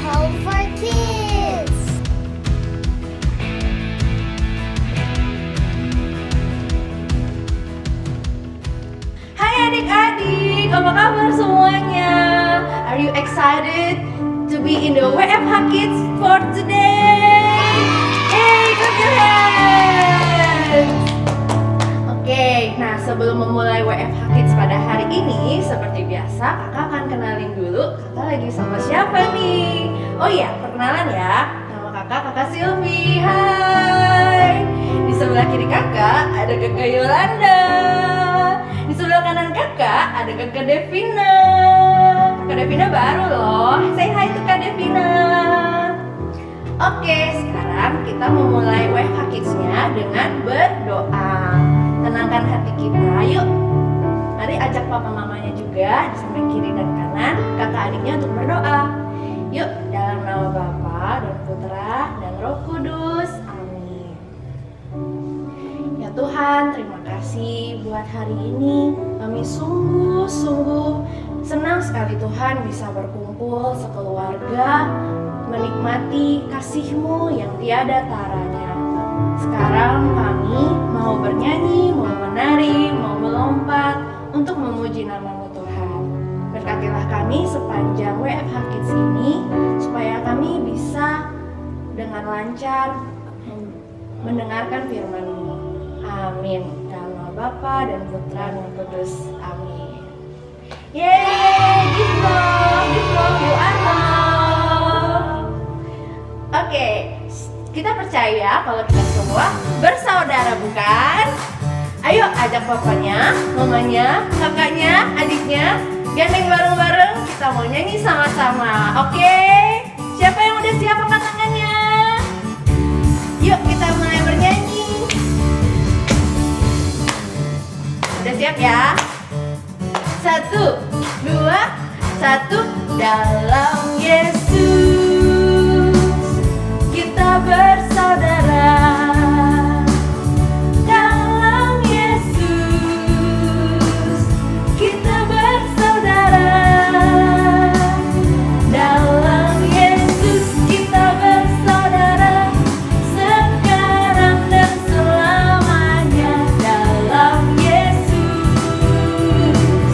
Hope for Kids. Hai adik-adik, apa kabar semuanya? Are you excited to be in the WFH Kids for today? Hey, clap your hands! Oke, nah sebelum memulai WFH Kids pada hari ini, seperti biasa kakak akan kenalin dulu kakak lagi sama siapa nih? Oh iya, perkenalan ya. Nama kakak Silvi. Hai. Di sebelah kiri kakak ada kakak Yolanda. Di sebelah kanan kakak ada kakak Devina. Kakak Devina baru loh. Say hi to Kak Devina. Oke, sekarang kita memulai WFH Kids-nya dengan berdoa. Tenangkan hati kita, yuk. Mari ajak papa mamanya juga di samping kiri dan kanan, kakak adiknya untuk berdoa. Yuk, dalam nama Bapa dan Putra dan Roh Kudus. Amin. Ya Tuhan, terima kasih buat hari ini. Kami sungguh senang sekali Tuhan bisa berkumpul sekeluarga menikmati kasih-Mu yang tiada taranya. Sekarang kami mau bernyanyi, mau menari, mau melompat untuk memuji nama-Mu Tuhan. Berkatilah kami sepanjang WFH Kids ini supaya kami bisa dengan lancar mendengarkan firman-Mu. Amin. Dalam nama Bapa dan Putra dan Kudus. Amin. Yeay, give love, you are love. Oke, kita percaya kalau kita semua bersaudara, bukan? Ayo ajak papanya, mamanya, kakaknya, adiknya, gandeng bareng-bareng, kita mau nyanyi sama-sama. Oke? Siapa yang udah siap angkat tangannya? Yuk kita mulai bernyanyi. Udah siap ya? 1, 2, 1. Dalam Yesus kita bersaudara. Dalam Yesus kita bersaudara. Dalam Yesus kita bersaudara. Sekarang dan selamanya. Dalam Yesus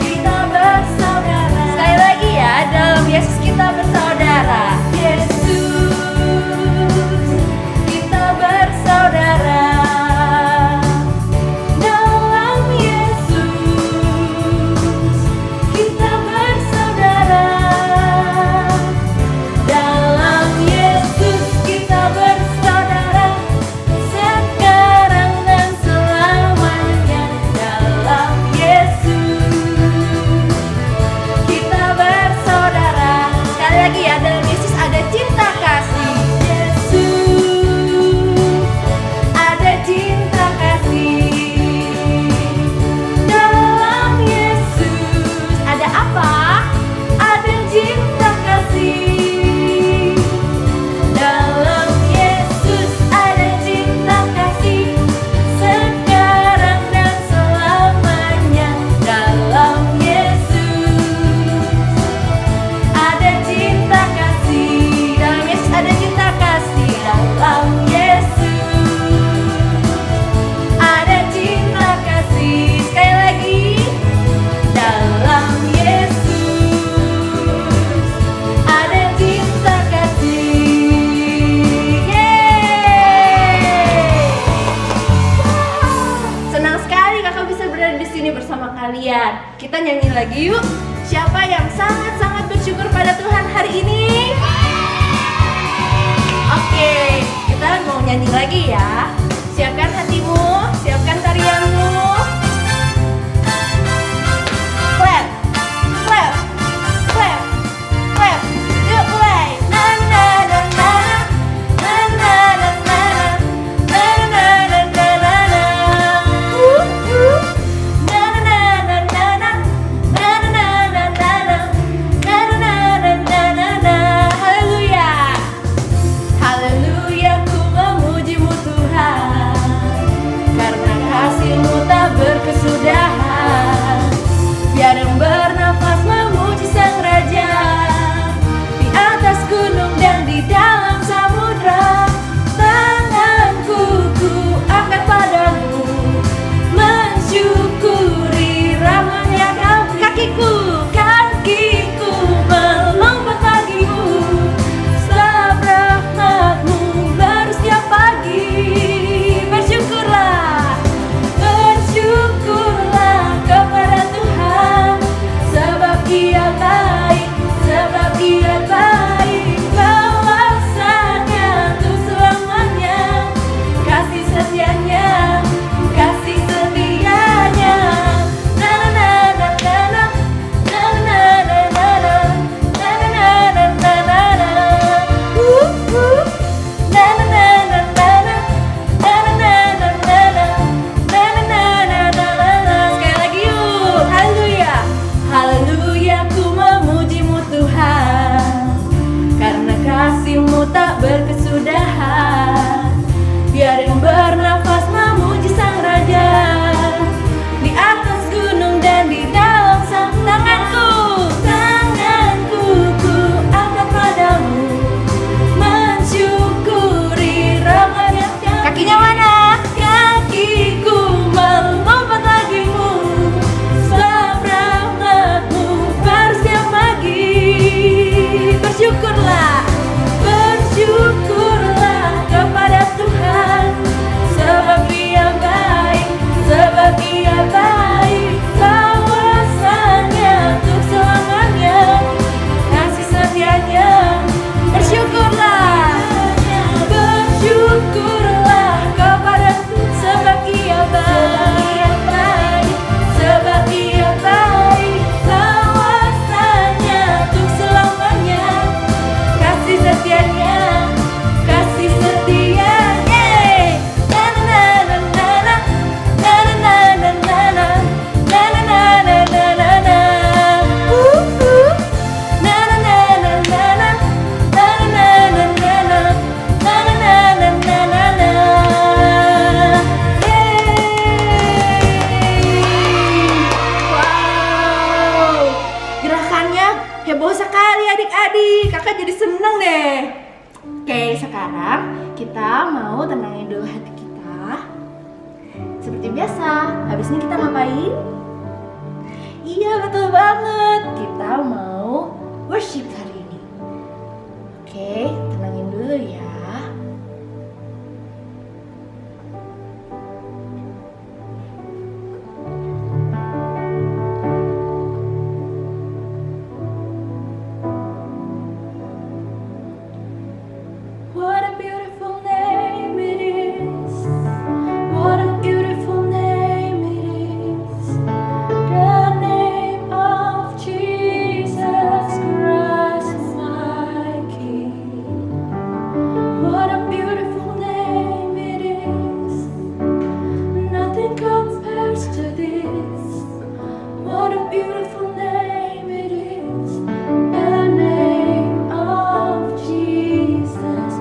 kita bersaudara. Sekali lagi ya, dalam Yesus kita bersaudara. Yesus kita bersaudara. Dalam Yesus kita bersaudara. Dalam Yesus kita bersaudara. Sekarang dan selamanya. Dalam Yesus kita bersaudara. Sekali lagi ya, dalam Yesus ada cinta kasih. Yesus ada cinta kasih. Dalam Yesus ada apa? Ada cinta kasih. Dalam Yesus ada cinta kasih. Sekarang dan selamanya. Dalam Yesus ada cinta kasih. Dalam Yesus ada cinta kasih. Dalam Yesus ada cinta kasih. Sekali lagi. Dalam Yesus ada cinta kasih. Yeay! Senang sekali kakak bisa berada di sini bersama kalian. Kita nyanyi lagi yuk. Siapa yang sangat-sangat bersyukur pada Tuhan hari ini? Oke, kita mau nyanyi lagi ya. Siapkan hatimu, siapkan tarianmu. Clap, clap, clap, clap. Yuk mulai. Na na na na na na na na na na na na na na. Na na na na na na na na na na na na na na na na na. Haleluya. Haleluya, ku memuji-Mu Tuhan. Wow, sekali adik-adik. Kakak jadi seneng deh. Oke, sekarang kita mau tenangin dulu hati kita. Seperti biasa, habis ini kita ngapain? Iya, betul banget. Kita mau worship hari ini. Oke, tenangin dulu ya. What a beautiful name it is. What a beautiful name it is. The name of Jesus Christ, my King. What a beautiful name it is. Nothing compares to this. What a beautiful name it is. The name of Jesus.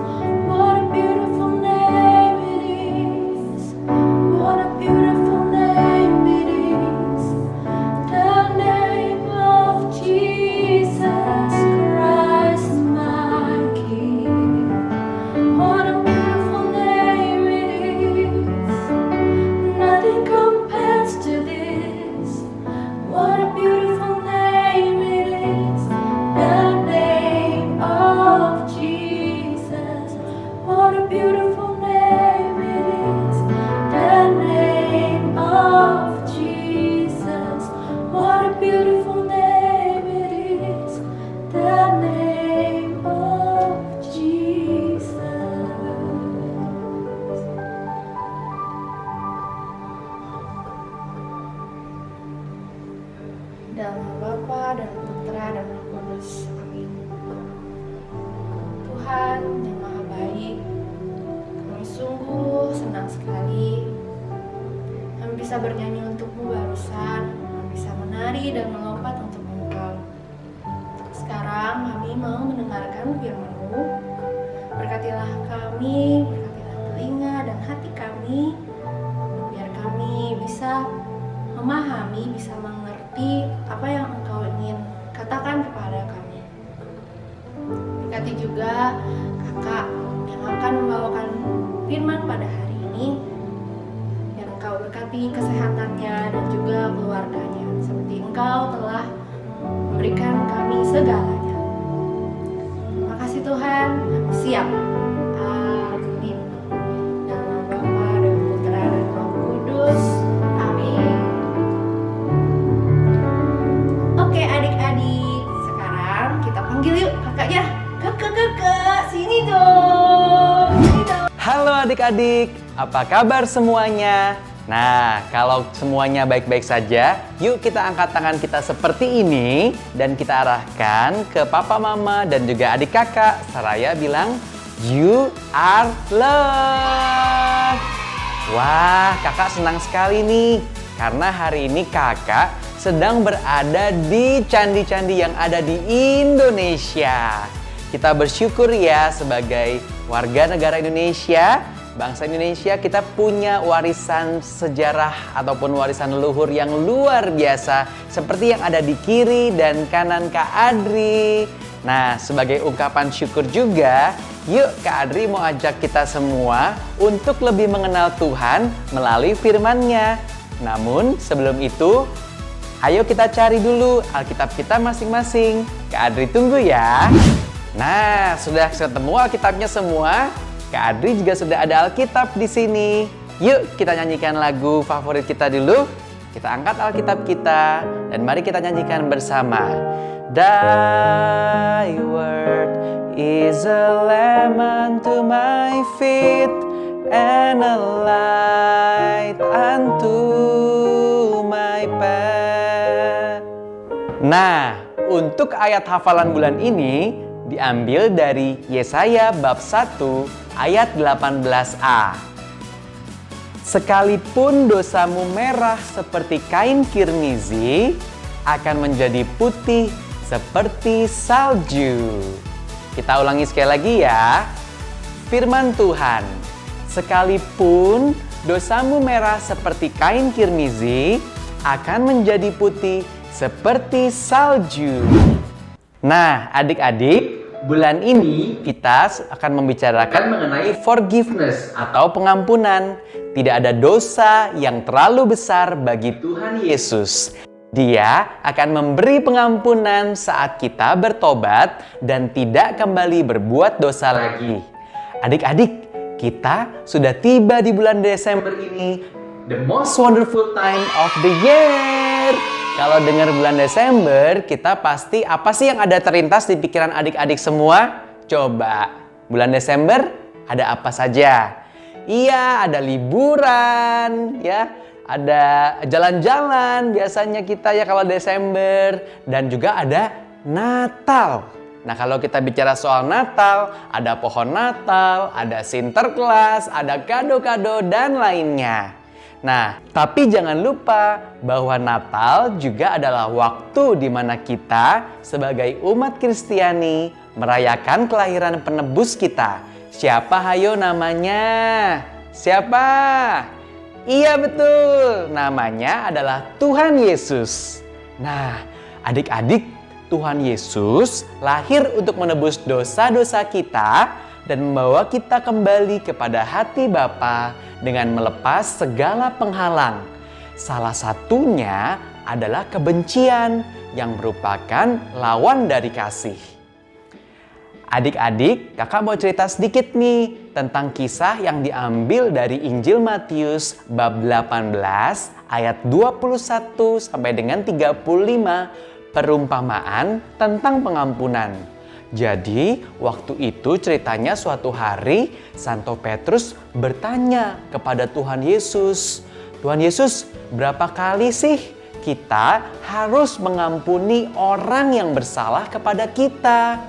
What a beautiful name it is. What a beautiful name it is. The name of Jesus Christ, my King. What a beautiful name it is. Nothing compares to this. What a beautiful name it is. The name of Jesus. What a beautiful name it is. The name of Jesus. What a beautiful name it is. The name of Jesus. Dalam nama Bapa dan Putra dan Roh Kudus. Amin. Tuhan yang Maha Baik, kami sungguh senang sekali kami bisa bernyanyi untukmu barusan, kami bisa menari dan melompat untuk Engkau. Sekarang kami mau mendengarkan firman-Mu. Berkatilah kami, berkatilah telinga dan hati kami, biar kami bisa memahami, bisa mengerti apa yang Engkau ingin katakan kepada kami. Berkati juga kakak yang akan membawakan firman pada hari ini, yang Engkau berkati kesehatannya dan juga keluarganya, seperti Engkau telah memberikan kami segalanya. Terima kasih Tuhan, kami siap. Amin. Dalam nama Bapa dan Putra dan Roh Kudus. Amin. Oke adik-adik, sekarang kita panggil yuk kakaknya. Kakak, sini dong. Sini dong. Halo adik-adik, apa kabar semuanya? Nah, kalau semuanya baik-baik saja, yuk kita angkat tangan kita seperti ini dan kita arahkan ke papa mama dan juga adik kakak. Seraya bilang, you are loved. Wah, kakak senang sekali nih, karena hari ini kakak sedang berada di candi-candi yang ada di Indonesia. Kita bersyukur ya sebagai warga negara Indonesia, bangsa Indonesia, kita punya warisan sejarah ataupun warisan leluhur yang luar biasa seperti yang ada di kiri dan kanan Kak Adri. Nah, sebagai ungkapan syukur juga, yuk Kak Adri mau ajak kita semua untuk lebih mengenal Tuhan melalui firman-Nya. Namun sebelum itu, ayo kita cari dulu Alkitab kita masing-masing. Kak Adri tunggu ya. Nah, sudah ketemu Alkitabnya semua? Kak Adri juga sudah ada Alkitab di sini. Yuk kita nyanyikan lagu favorit kita dulu. Kita angkat Alkitab kita dan mari kita nyanyikan bersama. Thy word is a lamp unto my feet and a light unto my path. Nah, untuk ayat hafalan bulan ini diambil dari Yesaya bab 1 ayat 18a. Sekalipun dosamu merah seperti kain kirmizi, akan menjadi putih seperti salju. Kita ulangi sekali lagi ya. Firman Tuhan, sekalipun dosamu merah seperti kain kirmizi, akan menjadi putih seperti salju. Nah, adik-adik, bulan ini kita akan membicarakan mengenai forgiveness atau pengampunan. Tidak ada dosa yang terlalu besar bagi Tuhan Yesus. Dia akan memberi pengampunan saat kita bertobat dan tidak kembali berbuat dosa lagi. Adik-adik, kita sudah tiba di bulan Desember ini, the most wonderful time of the year. Kalau dengar bulan Desember, kita pasti apa sih yang ada terlintas di pikiran adik-adik semua? Coba, bulan Desember ada apa saja? Iya, ada liburan, ya. Ada jalan-jalan biasanya kita ya kalau Desember. Dan juga ada Natal. Nah, kalau kita bicara soal Natal, ada pohon Natal, ada Sinterklas, ada kado-kado dan lainnya. Nah, tapi jangan lupa bahwa Natal juga adalah waktu di mana kita sebagai umat Kristiani merayakan kelahiran penebus kita. Siapa hayo namanya? Siapa? Iya betul, namanya adalah Tuhan Yesus. Nah, adik-adik, Tuhan Yesus lahir untuk menebus dosa-dosa kita dan membawa kita kembali kepada hati Bapa dengan melepas segala penghalang. Salah satunya adalah kebencian yang merupakan lawan dari kasih. Adik-adik, kakak mau cerita sedikit nih tentang kisah yang diambil dari Injil Matius bab 18 ayat 21 sampai dengan 35, perumpamaan tentang pengampunan. Jadi, waktu itu ceritanya suatu hari Santo Petrus bertanya kepada Tuhan Yesus, "Tuhan Yesus, berapa kali sih kita harus mengampuni orang yang bersalah kepada kita?"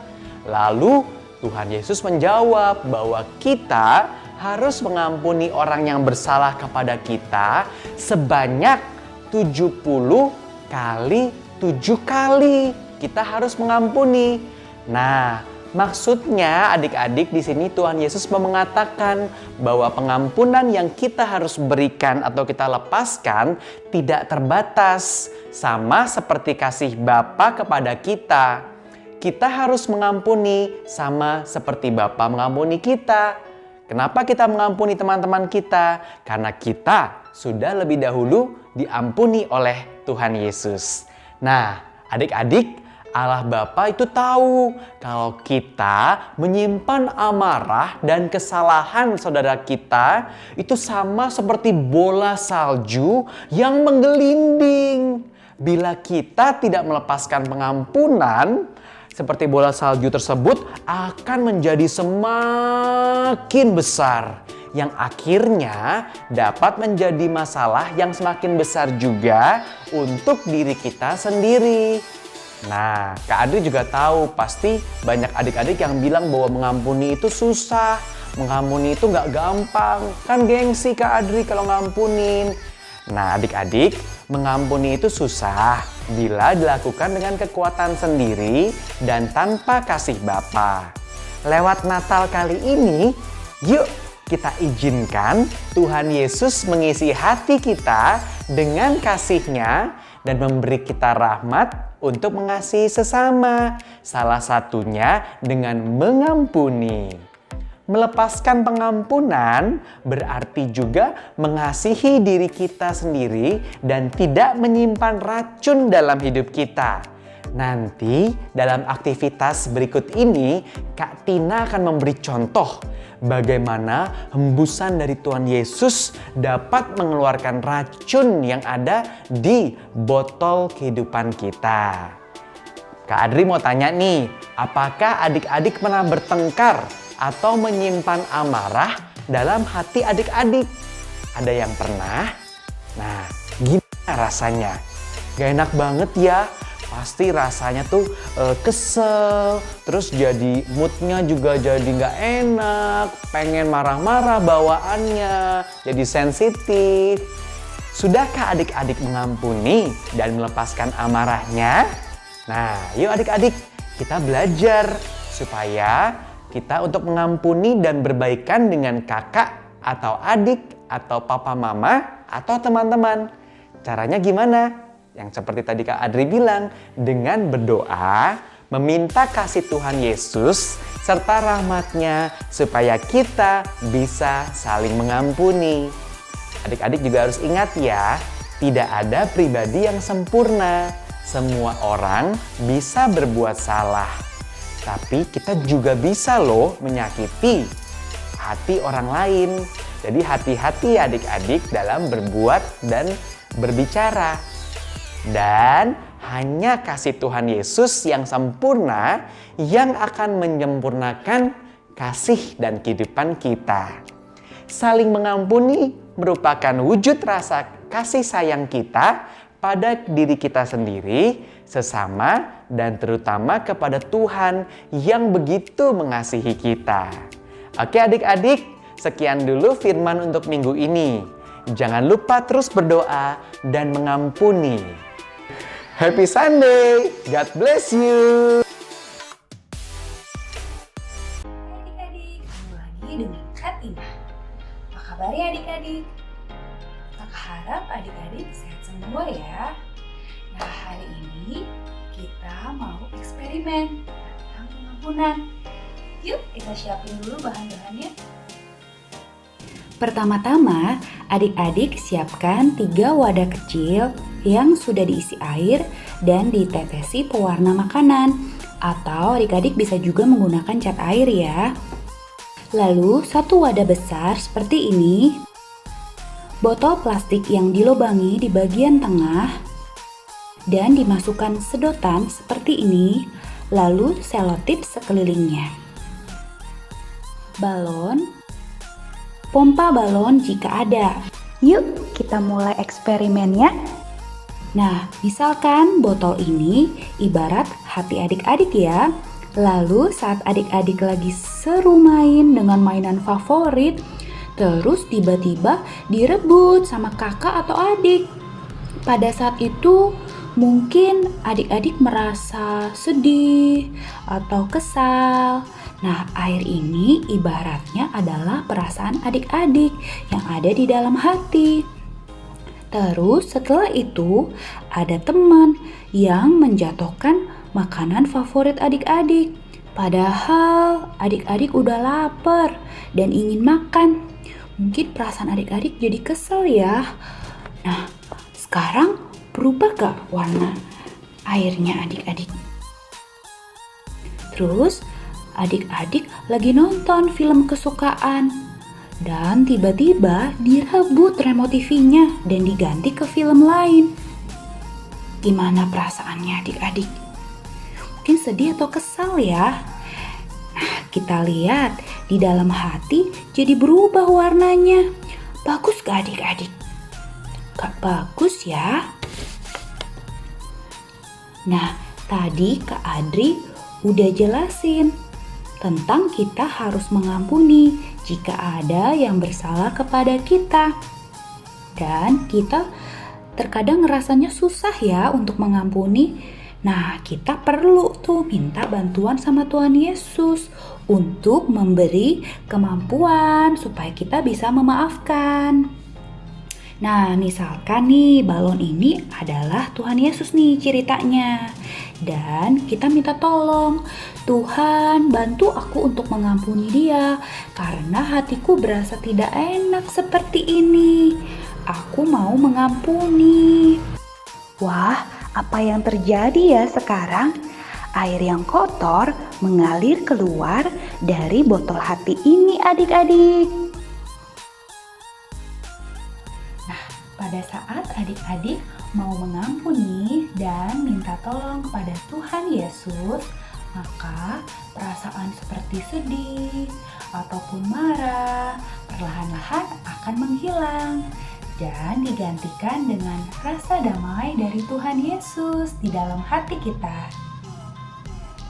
Lalu Tuhan Yesus menjawab bahwa kita harus mengampuni orang yang bersalah kepada kita sebanyak 70 kali 7 kali. Kita harus mengampuni. Nah, maksudnya adik-adik di sini Tuhan Yesus mau mengatakan bahwa pengampunan yang kita harus berikan atau kita lepaskan tidak terbatas, sama seperti kasih Bapa kepada kita. Kita harus mengampuni sama seperti Bapa mengampuni kita. Kenapa kita mengampuni teman-teman kita? Karena kita sudah lebih dahulu diampuni oleh Tuhan Yesus. Nah, adik-adik, Allah Bapa itu tahu kalau kita menyimpan amarah dan kesalahan saudara kita itu sama seperti bola salju yang menggelinding. Bila kita tidak melepaskan pengampunan, seperti bola salju tersebut akan menjadi semakin besar, yang akhirnya dapat menjadi masalah yang semakin besar juga untuk diri kita sendiri. Nah, Kak Adri juga tahu pasti banyak adik-adik yang bilang bahwa mengampuni itu susah, mengampuni itu nggak gampang, kan gengsi Kak Adri kalau ngampunin. Nah, adik-adik, mengampuni itu susah bila dilakukan dengan kekuatan sendiri dan tanpa kasih Bapa. Lewat Natal kali ini, yuk kita izinkan Tuhan Yesus mengisi hati kita dengan kasih-Nya dan memberi kita rahmat untuk mengasihi sesama. Salah satunya dengan mengampuni. Melepaskan pengampunan berarti juga mengasihi diri kita sendiri dan tidak menyimpan racun dalam hidup kita. Nanti dalam aktivitas berikut ini, Kak Tina akan memberi contoh bagaimana hembusan dari Tuhan Yesus dapat mengeluarkan racun yang ada di botol kehidupan kita. Kak Adri mau tanya nih, apakah adik-adik pernah bertengkar atau menyimpan amarah dalam hati adik-adik? Ada yang pernah? Nah, gimana rasanya? Gak enak banget ya. Pasti rasanya tuh kesel, terus jadi moodnya juga jadi gak enak, pengen marah-marah bawaannya, jadi sensitif. Sudahkah adik-adik mengampuni dan melepaskan amarahnya? Nah, yuk adik-adik, kita belajar supaya kita untuk mengampuni dan berbaikan dengan kakak atau adik atau papa mama atau teman-teman. Caranya gimana? Yang seperti tadi Kak Adri bilang, dengan berdoa, meminta kasih Tuhan Yesus serta rahmat-Nya supaya kita bisa saling mengampuni. Adik-adik juga harus ingat ya, tidak ada pribadi yang sempurna. Semua orang bisa berbuat salah. Tapi kita juga bisa loh menyakiti hati orang lain. Jadi hati-hati adik-adik dalam berbuat dan berbicara. Dan hanya kasih Tuhan Yesus yang sempurna yang akan menyempurnakan kasih dan kehidupan kita. Saling mengampuni merupakan wujud rasa kasih sayang kita pada diri kita sendiri, sesama, dan terutama kepada Tuhan yang begitu mengasihi kita. Oke adik-adik, sekian dulu firman untuk minggu ini. Jangan lupa terus berdoa dan mengampuni. Happy Sunday! God bless you! Adik-adik, ketemu lagi dengan Kak Tina. Apa kabarnya adik-adik? Kakak harap adik-adik sehat semua ya. Nah, hari ini kita mau eksperimen tentang pengampunan. Yuk kita siapin dulu bahan-bahannya. Pertama-tama, adik-adik siapkan 3 wadah kecil yang sudah diisi air dan ditetesi pewarna makanan. Atau adik-adik bisa juga menggunakan cat air ya. Lalu 1 wadah besar seperti ini. Botol plastik yang dilubangi di bagian tengah. Dan dimasukkan sedotan seperti ini. Lalu selotip sekelilingnya. Balon. Pompa balon jika ada. Yuk kita mulai eksperimennya. Nah, misalkan botol ini ibarat hati adik-adik ya. Lalu saat adik-adik lagi seru main dengan mainan favorit, terus tiba-tiba direbut sama kakak atau adik. Pada saat itu mungkin adik-adik merasa sedih atau kesal. Nah, air ini ibaratnya adalah perasaan adik-adik yang ada di dalam hati. Terus setelah itu ada teman yang menjatuhkan makanan favorit adik-adik. Padahal adik-adik udah lapar dan ingin makan. Mungkin perasaan adik-adik jadi kesel ya. Nah, sekarang berubah gak warna airnya adik-adik? Terus adik-adik lagi nonton film kesukaan dan tiba-tiba direbut remote TV-nya dan diganti ke film lain. Gimana perasaannya adik-adik? Mungkin sedih atau kesal ya? Nah, kita lihat di dalam hati jadi berubah warnanya. Bagus gak adik-adik? Gak bagus ya? Nah, tadi Kak Adri udah jelasin tentang kita harus mengampuni jika ada yang bersalah kepada kita. Dan kita terkadang rasanya susah ya untuk mengampuni. Nah, kita perlu tuh minta bantuan sama Tuhan Yesus untuk memberi kemampuan supaya kita bisa memaafkan. Nah, misalkan nih balon ini adalah Tuhan Yesus nih ceritanya. Dan kita minta tolong, Tuhan bantu aku untuk mengampuni dia karena hatiku berasa tidak enak seperti ini. Aku mau mengampuni. Wah, apa yang terjadi ya sekarang? Air yang kotor mengalir keluar dari botol hati ini adik-adik. Pada saat adik-adik mau mengampuni dan minta tolong kepada Tuhan Yesus, maka perasaan seperti sedih ataupun marah perlahan-lahan akan menghilang dan digantikan dengan rasa damai dari Tuhan Yesus di dalam hati kita.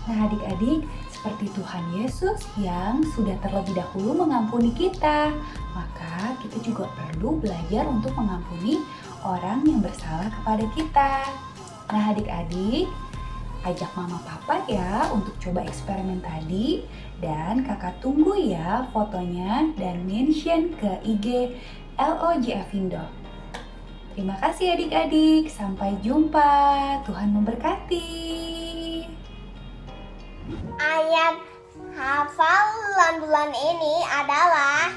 Nah adik-adik, seperti Tuhan Yesus yang sudah terlebih dahulu mengampuni kita, maka kita juga perlu belajar untuk mengampuni orang yang bersalah kepada kita. Nah adik-adik, ajak mama papa ya untuk coba eksperimen tadi, dan kakak tunggu ya fotonya dan mention ke IG LOJF Indo. Terima kasih adik-adik, sampai jumpa, Tuhan memberkati. Ayat hafalan bulan ini adalah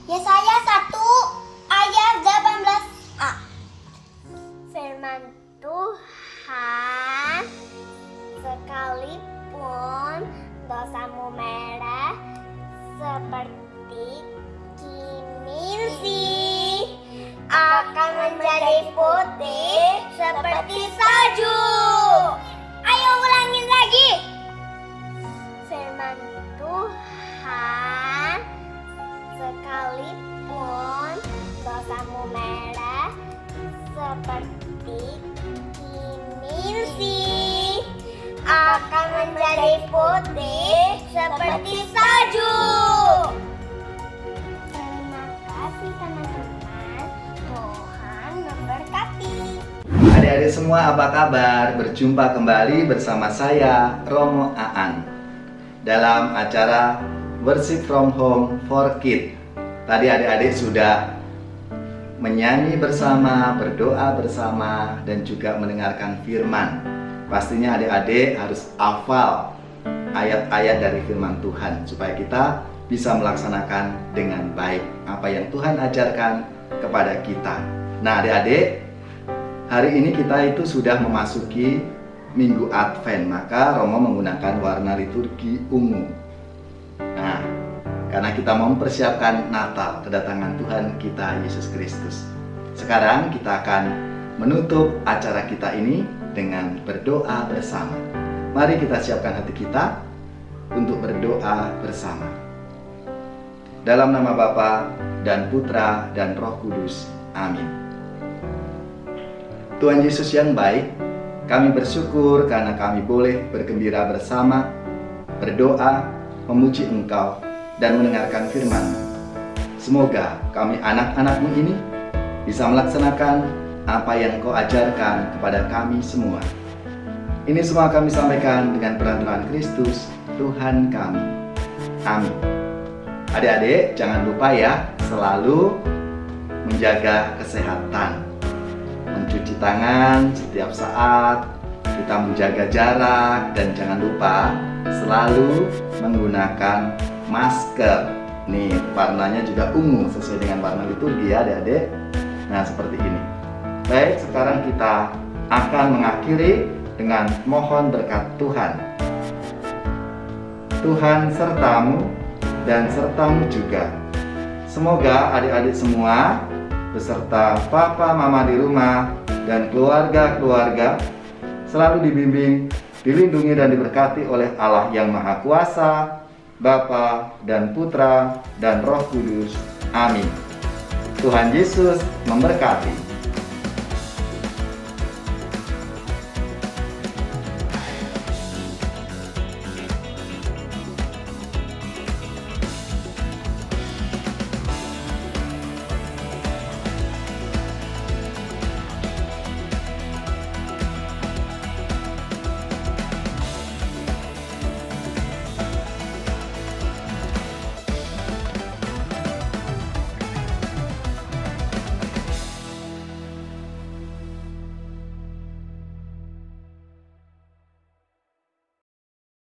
Yesaya 1 ayat 18a. Firman Tuhan, sekalipun dosamu merah seperti kimisi, akan menjadi putih seperti salju. Ayo ulangin lagi. Firman Tuhan, sekalipun dosamu merah seperti kimisi, akan menjadi putih seperti salju. Terima kasih teman-teman. Tuhan memberkati. Adik-adik semua apa kabar? Berjumpa kembali bersama saya Romo Aan dalam acara Worship from Home for Kids. Tadi adik-adik sudah menyanyi bersama, berdoa bersama, dan juga mendengarkan firman. Pastinya adik-adik harus hafal ayat-ayat dari firman Tuhan supaya kita bisa melaksanakan dengan baik apa yang Tuhan ajarkan kepada kita. Nah adik-adik, hari ini kita itu sudah memasuki Minggu Advent, maka Romo menggunakan warna liturgi ungu. Nah, karena kita mau mempersiapkan Natal, kedatangan Tuhan kita Yesus Kristus. Sekarang kita akan menutup acara kita ini dengan berdoa bersama. Mari kita siapkan hati kita untuk berdoa bersama. Dalam nama Bapa dan Putra dan Roh Kudus. Amin. Tuhan Yesus yang baik, kami bersyukur karena kami boleh bergembira bersama, berdoa, memuji Engkau, dan mendengarkan firman. Semoga kami anak-anak-Mu ini bisa melaksanakan apa yang Kau ajarkan kepada kami semua. Ini semua kami sampaikan dengan peran Kristus, Tuhan kami. Amin. Adik-adik, jangan lupa ya, selalu menjaga kesehatan. Mencuci tangan setiap saat, kita menjaga jarak, dan jangan lupa selalu menggunakan masker. Nih, warnanya juga ungu sesuai dengan warna liturgi ya adik-adik. Nah, seperti ini. Baik, sekarang kita akan mengakhiri dengan mohon berkat Tuhan. Tuhan sertamu dan sertamu juga. Semoga adik-adik semua beserta papa mama di rumah dan keluarga-keluarga selalu dibimbing, dilindungi dan diberkati oleh Allah yang Maha Kuasa, Bapa dan Putra dan Roh Kudus. Amin. Tuhan Yesus memberkati.